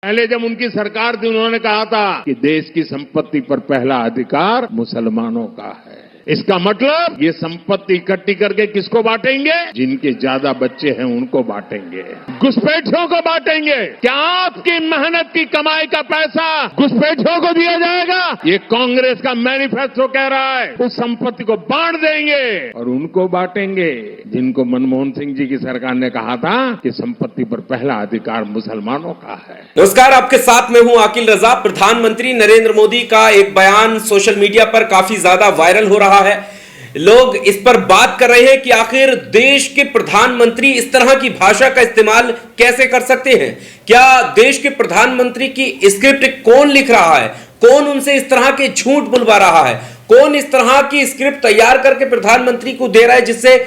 पहले जब उनकी सरकार थी उन्होंने कहा था कि देश की संपत्ति पर पहला अधिकार मुसलमानों का है। इसका मतलब ये संपत्ति इकट्ठी करके किसको बांटेंगे? जिनके ज्यादा बच्चे हैं उनको बांटेंगे, घुसपैठियों को बांटेंगे। क्या आपकी मेहनत की कमाई का पैसा घुसपैठियों को दिया जाएगा? ये कांग्रेस का मैनिफेस्टो कह रहा है। उस संपत्ति को बांट देंगे और उनको बांटेंगे जिनको मनमोहन सिंह जी की सरकार ने कहा था कि संपत्ति पर पहला अधिकार मुसलमानों का है। नमस्कार, आपके साथ में हूं आकिल रजा। प्रधानमंत्री नरेंद्र मोदी का एक बयान सोशल मीडिया पर काफी ज्यादा वायरल हो रहा है। लोग इस पर बात कर रहे हैं कि आखिर देश के प्रधानमंत्री इस तरह की भाषा का इस्तेमाल कैसे कर सकते हैं। क्या देश के प्रधानमंत्री की स्क्रिप्ट कौन लिख रहा है? कौन उनसे इस तरह के झूठ बुलवा रहा है? कौन इस तरह की स्क्रिप्ट तैयार करके प्रधानमंत्री को दे रहा है जिससे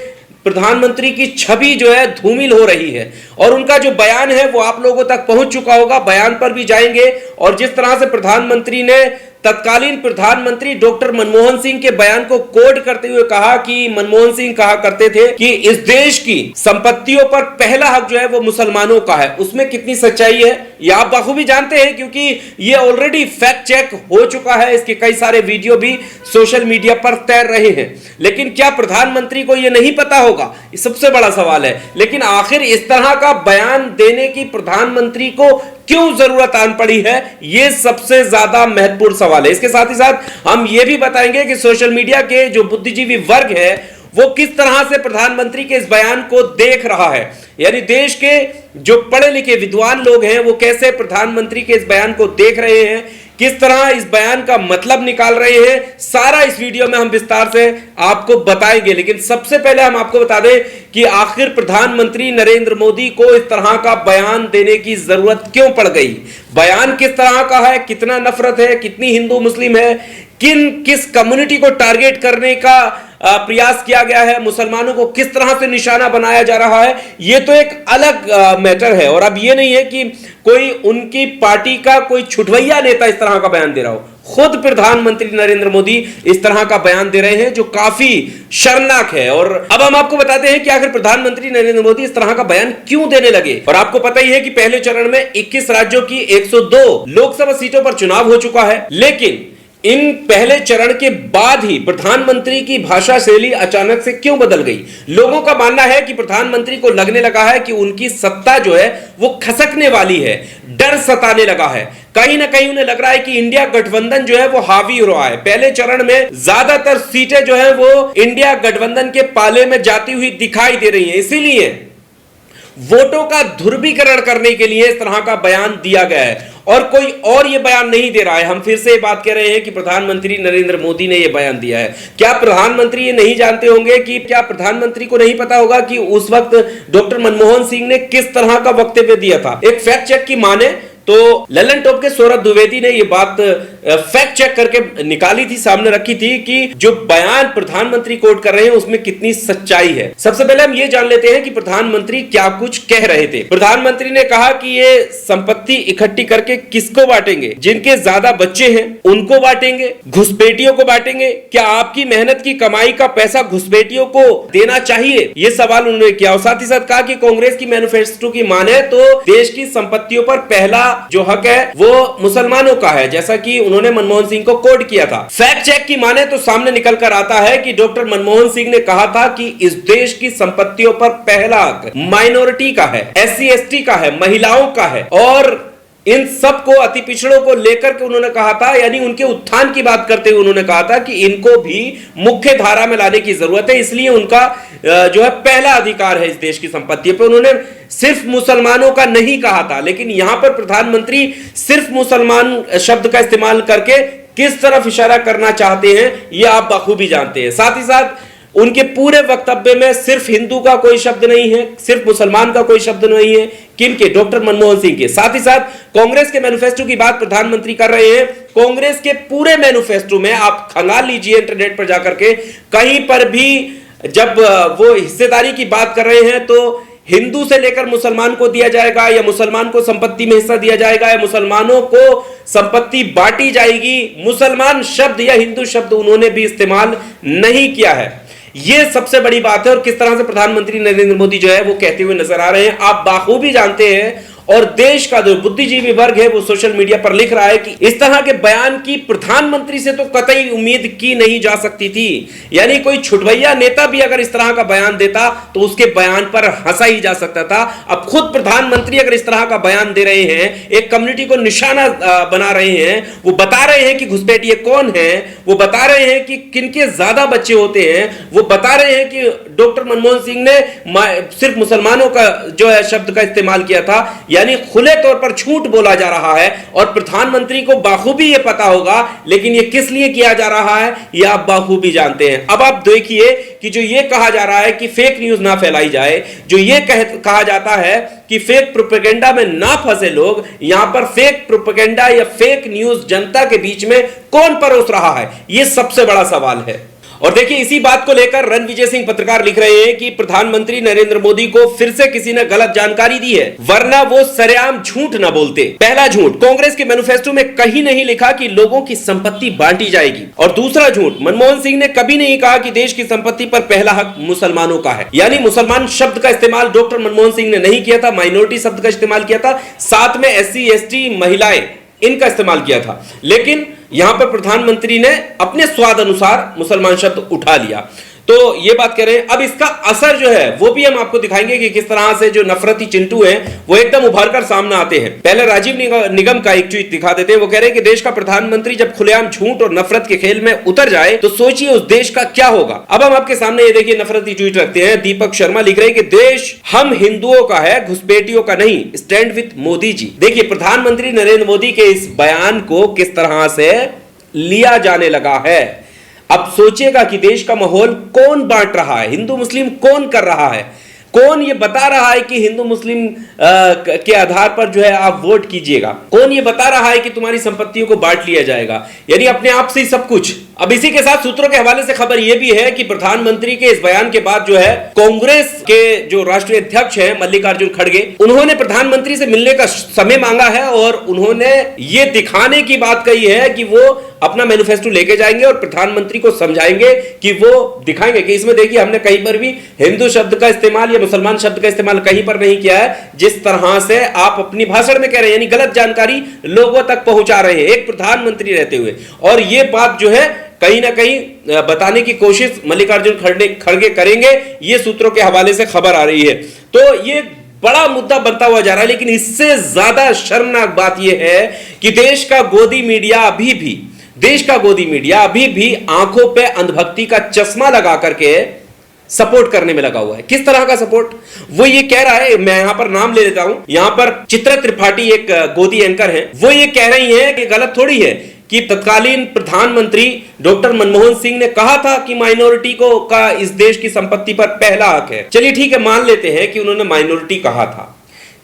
प्रधानमंत्री की छवि जो है धूमिल हो रही है? और उनका जो बयान है वो आप लोगों तक पहुंच चुका होगा। बयान पर भी जाएंगे और जिस तरह से प्रधानमंत्री ने तत्कालीन प्रधानमंत्री डॉक्टर मनमोहन सिंह के बयान को कोट करते हुए कहा कि मनमोहन सिंह कहा करते थे कि इस देश की संपत्तियों पर पहला हक जो है वो मुसलमानों का है, उसमें कितनी सच्चाई है ये आप बखूबी जानते हैं, क्योंकि ये ऑलरेडी फैक्ट चेक हो चुका है। इसके कई सारे वीडियो भी सोशल मीडिया पर तैर रहे हैं। लेकिन क्या प्रधानमंत्री को यह नहीं पता होगा? ये सबसे बड़ा सवाल है। लेकिन आखिर इस तरह का बयान देने की प्रधानमंत्री को क्यों जरूरत आन पड़ी है, यह सबसे ज्यादा महत्वपूर्ण सवाल है। इसके साथ ही साथ हम यह भी बताएंगे कि सोशल मीडिया के जो बुद्धिजीवी वर्ग है वो किस तरह से प्रधानमंत्री के इस बयान को देख रहा है। यानी देश के जो पढ़े लिखे विद्वान लोग हैं वो कैसे प्रधानमंत्री के इस बयान को देख रहे हैं, किस तरह इस बयान का मतलब निकाल रहे हैं, सारा इस वीडियो में हम विस्तार से आपको बताएंगे। लेकिन सबसे पहले हम आपको बता दें कि आखिर प्रधानमंत्री नरेंद्र मोदी को इस तरह का बयान देने की जरूरत क्यों पड़ गई। बयान किस तरह का है, कितना नफरत है, कितनी हिंदू मुस्लिम है, किस कम्युनिटी को टारगेट करने का प्रयास किया गया है, मुसलमानों को किस तरह से निशाना बनाया जा रहा है, यह तो एक अलग मैटर है। और अब यह नहीं है कि कोई उनकी पार्टी का कोई छुटवैया नेता इस तरह का बयान दे रहा हो, खुद प्रधानमंत्री नरेंद्र मोदी इस तरह का बयान दे रहे हैं जो काफी शर्मनाक है। और अब हम आपको बताते हैं कि आखिर प्रधानमंत्री नरेंद्र मोदी इस तरह का बयान क्यों देने लगे। और आपको पता ही है कि पहले चरण में 21 राज्यों की 102 लोकसभा सीटों पर चुनाव हो चुका है। लेकिन इन पहले चरण के बाद ही प्रधानमंत्री की भाषा शैली अचानक से क्यों बदल गई? लोगों का मानना है कि प्रधानमंत्री को लगने लगा है कि उनकी सत्ता जो है वो खसकने वाली है, डर सताने लगा है। कहीं ना कहीं उन्हें लग रहा है कि इंडिया गठबंधन जो है वो हावी हो रहा है। पहले चरण में ज्यादातर सीटें जो है वो इंडिया गठबंधन के पाले में जाती हुई दिखाई दे रही है। इसीलिए वोटों का ध्रुवीकरण करने के लिए इस तरह का बयान दिया गया है और कोई और यह बयान नहीं दे रहा है। हम फिर से बात कर रहे हैं कि प्रधानमंत्री नरेंद्र मोदी ने यह बयान दिया है। क्या प्रधानमंत्री ये नहीं जानते होंगे कि क्या प्रधानमंत्री को नहीं पता होगा कि उस वक्त डॉक्टर मनमोहन सिंह ने किस तरह का वक्तव्य दिया था? एक फैक्ट चेक की माने तो ललन टॉप के सौरभ द्विवेदी ने यह बात फैक्ट चेक करके निकाली थी, सामने रखी थी कि जो बयान प्रधानमंत्री कोट कर रहे हैं उसमें कितनी सच्चाई है। सबसे पहले हम ये जान लेते हैं कि प्रधानमंत्री क्या कुछ कह रहे थे। प्रधानमंत्री ने कहा कि ये संपत्ति इकट्ठी करके किसको बांटेंगे? जिनके ज्यादा बच्चे हैं उनको बांटेंगे, घुसपैठियों को बांटेंगे। क्या आपकी मेहनत की कमाई का पैसा घुसपैठियों को देना चाहिए? ये सवाल उन्होंने किया। और साथ ही साथ कहा कि कांग्रेस की मैनिफेस्टो की माने तो देश की संपत्तियों पर पहला जो हक है वो मुसलमानों का है, जैसा कि उन्होंने मनमोहन सिंह को कोट किया था। फैक्ट चेक की माने तो सामने निकल कर आता है कि डॉक्टर मनमोहन सिंह ने कहा था कि इस देश की संपत्तियों पर पहला हक माइनॉरिटी का है, SC ST का है, महिलाओं का है। और इन सब को, अति पिछड़ों को लेकर के उन्होंने कहा था, यानी उनके उत्थान की बात करते हुए उन्होंने कहा था कि इनको भी मुख्य धारा में लाने की जरूरत है, इसलिए उनका जो है पहला अधिकार है इस देश की संपत्ति पर। उन्होंने सिर्फ मुसलमानों का नहीं कहा था, लेकिन यहां पर प्रधानमंत्री सिर्फ मुसलमान शब्द का इस्तेमाल करके किस तरफ इशारा करना चाहते हैं यह आप बखूबी जानते हैं। साथ ही साथ उनके पूरे वक्तव्य में सिर्फ हिंदू का कोई शब्द नहीं है, सिर्फ मुसलमान का कोई शब्द नहीं है। किनके? डॉक्टर मनमोहन सिंह के। साथ ही साथ कांग्रेस के मैनिफेस्टो की बात प्रधानमंत्री कर रहे हैं। कांग्रेस के पूरे मैनिफेस्टो में आप खंगाल लीजिए इंटरनेट पर जाकर के, कहीं पर भी जब वो हिस्सेदारी की बात कर रहे हैं तो हिंदू से लेकर मुसलमान को दिया जाएगा, या मुसलमान को संपत्ति में हिस्सा दिया जाएगा, या मुसलमानों को संपत्ति बांटी जाएगी, मुसलमान शब्द या हिंदू शब्द उन्होंने भी इस्तेमाल नहीं किया है। यह सबसे बड़ी बात है। और किस तरह से प्रधानमंत्री नरेंद्र मोदी जो है वो कहते हुए नजर आ रहे हैं आप बाखूबी जानते हैं। और देश का जो बुद्धिजीवी वर्ग है वो सोशल मीडिया पर लिख रहा है कि इस तरह के बयान की प्रधानमंत्री से तो कतई उम्मीद की नहीं जा सकती थी। यानी कोई छुटभैया नेता भी अगर इस तरह का बयान देता तो उसके बयान पर हंसा ही जा सकता था। अब खुद प्रधानमंत्री अगर इस तरह का बयान दे रहे हैं, एक कम्युनिटी को निशाना बना रहे हैं, वो बता रहे हैं कि घुसपैठिए कौन है, वो बता रहे हैं कि किनके ज्यादा बच्चे होते हैं, वो बता रहे हैं कि डॉक्टर मनमोहन सिंह ने सिर्फ मुसलमानों का जो है शब्द का इस्तेमाल किया था। यानी खुले तौर पर झूठ बोला जा रहा है और प्रधानमंत्री को बाखूबी यह पता होगा, लेकिन यह किस लिए किया जा रहा है यह आप बाखूबी जानते हैं। अब आप देखिए कि जो यह कहा जा रहा है कि फेक न्यूज ना फैलाई जाए, जो यह कहा जाता है कि फेक प्रोपेगेंडा में ना फंसे लोग, यहां पर फेक प्रोपेगेंडा या फेक न्यूज जनता के बीच में कौन परोस रहा है, यह सबसे बड़ा सवाल है। और देखिए इसी बात को लेकर रणविजय सिंह पत्रकार लिख रहे हैं कि प्रधानमंत्री नरेंद्र मोदी को फिर से किसी ने गलत जानकारी दी है, वरना वो सरेआम झूठ न बोलते। पहला झूठ, कांग्रेस के मैनिफेस्टो में कहीं नहीं लिखा कि लोगों की संपत्ति बांटी जाएगी। और दूसरा झूठ, मनमोहन सिंह ने कभी नहीं कहा कि देश की संपत्ति पर पहला हक मुसलमानों का है। यानी मुसलमान शब्द का इस्तेमाल डॉक्टर मनमोहन सिंह ने नहीं किया था, माइनॉरिटी शब्द का इस्तेमाल किया था, साथ में SC ST महिलाएं इनका इस्तेमाल किया था। लेकिन यहां पर प्रधानमंत्री ने अपने स्वाद अनुसार मुसलमान शब्द उठा लिया। तो ये बात कह रहे हैं। अब इसका असर जो है वो भी हम आपको दिखाएंगे कि किस तरह से जो नफरती चिंटू हैं वो एकदम उभर कर सामने आते हैं। पहले राजीव निगम का एक ट्वीट दिखा देते हैं। वो कह रहे हैं कि देश का प्रधानमंत्री जब खुलेआम झूठ और नफरत के खेल में उतर जाए तो सोचिए उस देश का क्या होगा। अब हम आपके सामने ये देखिए नफरती ट्वीट रखते हैं। दीपक शर्मा लिख रहे हैं कि देश हम हिंदुओं का है, घुसपैठियों का नहीं, स्टैंड विथ मोदी जी। देखिए प्रधानमंत्री नरेंद्र मोदी के इस बयान को किस तरह से लिया जाने लगा है। अब सोचिएगा कि देश का माहौल कौन बांट रहा है, हिंदू मुस्लिम कौन कर रहा है, कौन ये बता रहा है कि हिंदू मुस्लिम के आधार पर जो है आप वोट कीजिएगा, कौन ये बता रहा है कि तुम्हारी संपत्तियों को बांट लिया जाएगा, यानी अपने आप से ही सब कुछ। अब इसी के साथ सूत्रों के हवाले से खबर यह भी है कि प्रधानमंत्री के इस बयान के बाद जो है कांग्रेस के जो राष्ट्रीय अध्यक्ष हैं मल्लिकार्जुन खड़गे, उन्होंने प्रधानमंत्री से मिलने का समय मांगा है और उन्होंने ये दिखाने की बात कही है कि वो अपना मैनिफेस्टो लेके जाएंगे और प्रधानमंत्री को समझाएंगे कि वो दिखाएंगे कि इसमें देखिए हमने कहीं पर भी हिंदू शब्द का इस्तेमाल या मुसलमान शब्द का इस्तेमाल कहीं पर नहीं किया है, जिस तरह से आप अपनी भाषण में कह रहे हैं, यानी गलत जानकारी लोगों तक पहुंचा रहे हैं एक प्रधानमंत्री रहते हुए। और ये बात जो है कहीं ना कहीं बताने की कोशिश मल्लिकार्जुन खड़गे करेंगे, ये सूत्रों के हवाले से खबर आ रही है। तो ये बड़ा मुद्दा बनता हुआ जा रहा है। लेकिन इससे ज्यादा शर्मनाक बात यह है कि देश का गोदी मीडिया अभी भी आंखों पे अंधभक्ति का चश्मा लगा करके सपोर्ट करने में लगा हुआ है। किस तरह का सपोर्ट? वो ये कह रहा है, मैं यहां पर नाम ले लेता हूं, यहां पर चित्रा त्रिपाठी एक गोदी एंकर है, वो ये कह रही है कि गलत थोड़ी है कि तत्कालीन प्रधानमंत्री डॉक्टर मनमोहन सिंह ने कहा था कि माइनॉरिटी को का इस देश की संपत्ति पर पहला हक है। चलिए ठीक है, मान लेते हैं कि उन्होंने माइनॉरिटी कहा था।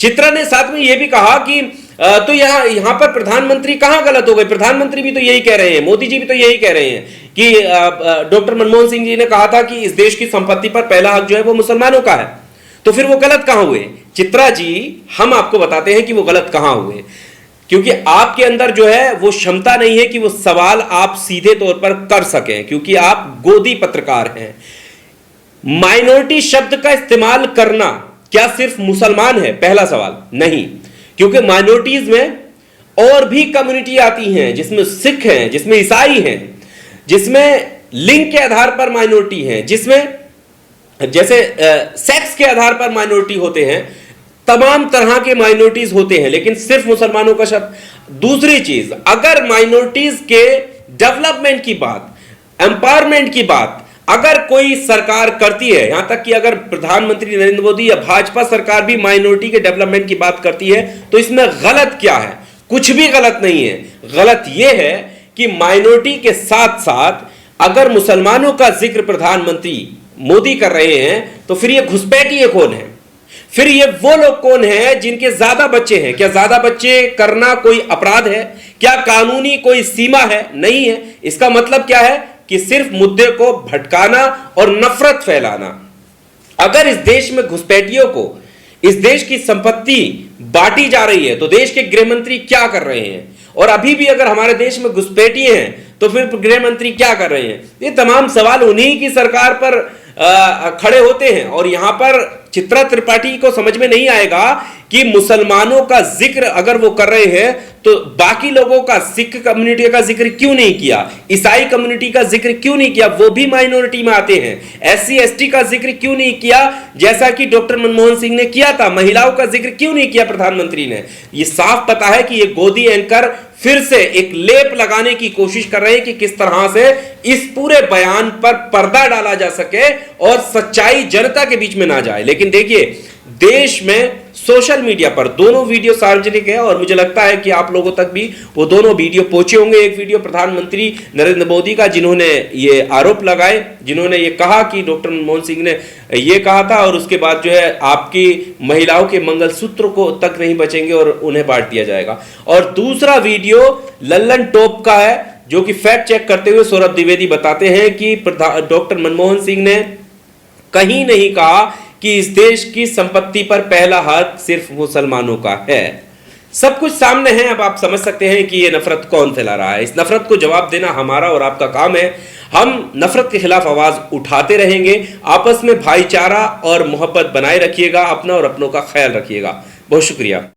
चित्रा ने साथ में यह भी कहा कि तो यहां पर प्रधानमंत्री कहां गलत हो गए, प्रधानमंत्री भी तो यही कह रहे हैं, मोदी जी भी तो यही कह रहे हैं कि डॉक्टर मनमोहन सिंह जी ने कहा था कि इस देश की संपत्ति पर पहला हक जो है वो मुसलमानों का है, तो फिर वो गलत कहां हुए? चित्रा जी, हम आपको बताते हैं कि वो गलत कहां हुए, क्योंकि आपके अंदर जो है वो क्षमता नहीं है कि वो सवाल आप सीधे तौर पर कर सकें, क्योंकि आप गोदी पत्रकार हैं। माइनॉरिटी शब्द का इस्तेमाल करना क्या सिर्फ मुसलमान है? पहला सवाल नहीं, क्योंकि माइनॉरिटीज में और भी कम्युनिटी आती हैं, जिसमें सिख हैं, जिसमें ईसाई हैं, जिसमें लिंग के आधार पर माइनॉरिटी हैं, जिसमें जैसे सेक्स के आधार पर माइनॉरिटी होते हैं, तमाम तरह के माइनॉरिटीज होते हैं, लेकिन सिर्फ मुसलमानों का शब्द। दूसरी चीज, अगर माइनॉरिटीज के डेवलपमेंट की बात, एम्पावरमेंट की बात अगर कोई सरकार करती है, यहां तक कि अगर प्रधानमंत्री नरेंद्र मोदी या भाजपा सरकार भी माइनॉरिटी के डेवलपमेंट की बात करती है, तो इसमें गलत क्या है? कुछ भी गलत नहीं है। गलत यह है कि माइनॉरिटी के साथ साथ अगर मुसलमानों का जिक्र प्रधानमंत्री मोदी कर रहे हैं, तो फिर ये घुसपैठिए कौन है? फिर ये वो लोग कौन हैं जिनके ज्यादा बच्चे हैं? क्या ज्यादा बच्चे करना कोई अपराध है? क्या कानूनी कोई सीमा है? नहीं है। इसका मतलब क्या है कि सिर्फ मुद्दे को भटकाना और नफरत फैलाना। अगर इस देश में घुसपैठियों को इस देश की संपत्ति बांटी जा रही है, तो देश के गृह मंत्री क्या कर रहे हैं? और अभी भी अगर हमारे देश में घुसपैठिए हैं, तो फिर गृह मंत्री क्या कर रहे हैं? ये तमाम सवाल उन्हीं की सरकार पर खड़े होते हैं। और यहां पर चित्रा त्रिपाठी को समझ में नहीं आएगा कि मुसलमानों का जिक्र अगर वो कर रहे हैं तो बाकी लोगों का, सिख कम्युनिटी का जिक्र क्यों नहीं किया, ईसाई कम्युनिटी का जिक्र क्यों नहीं किया, वो भी माइनॉरिटी में आते हैं, एससी एसटी का जिक्र क्यों नहीं किया जैसा कि डॉक्टर मनमोहन सिंह ने किया था, महिलाओं का जिक्र क्यों नहीं किया प्रधानमंत्री ने। ये साफ पता है कि ये गोदी एंकर फिर से एक लेप लगाने की कोशिश कर रहे हैं कि किस तरह से इस पूरे बयान पर पर्दा डाला जा सके और सच्चाई जनता के बीच में ना जाए। लेकिन देखिए, देश में सोशल मीडिया पर दोनों वीडियो सार्वजनिक है और मुझे लगता है कि आप लोगों तक भी वो दोनों वीडियो पहुंचे होंगे। एक वीडियो प्रधानमंत्री नरेंद्र मोदी का, जिन्होंने ये आरोप लगाए, जिन्होंने ये कहा कि डॉक्टर मनमोहन सिंह ने ये कहा था और उसके बाद जो है आपकी महिलाओं के मंगलसूत्र को तक नहीं बचेंगे और उन्हें बांट दिया जाएगा। और दूसरा वीडियो लल्लन टॉप का है, जो कि फैक्ट चेक करते हुए सौरभ द्विवेदी बताते हैं कि डॉक्टर मनमोहन सिंह ने कहीं नहीं कहा कि इस देश की संपत्ति पर पहला हक सिर्फ मुसलमानों का है। सब कुछ सामने है, अब आप समझ सकते हैं कि ये नफरत कौन फैला रहा है। इस नफरत को जवाब देना हमारा और आपका काम है। हम नफरत के खिलाफ आवाज उठाते रहेंगे। आपस में भाईचारा और मोहब्बत बनाए रखिएगा, अपना और अपनों का ख्याल रखिएगा। बहुत शुक्रिया।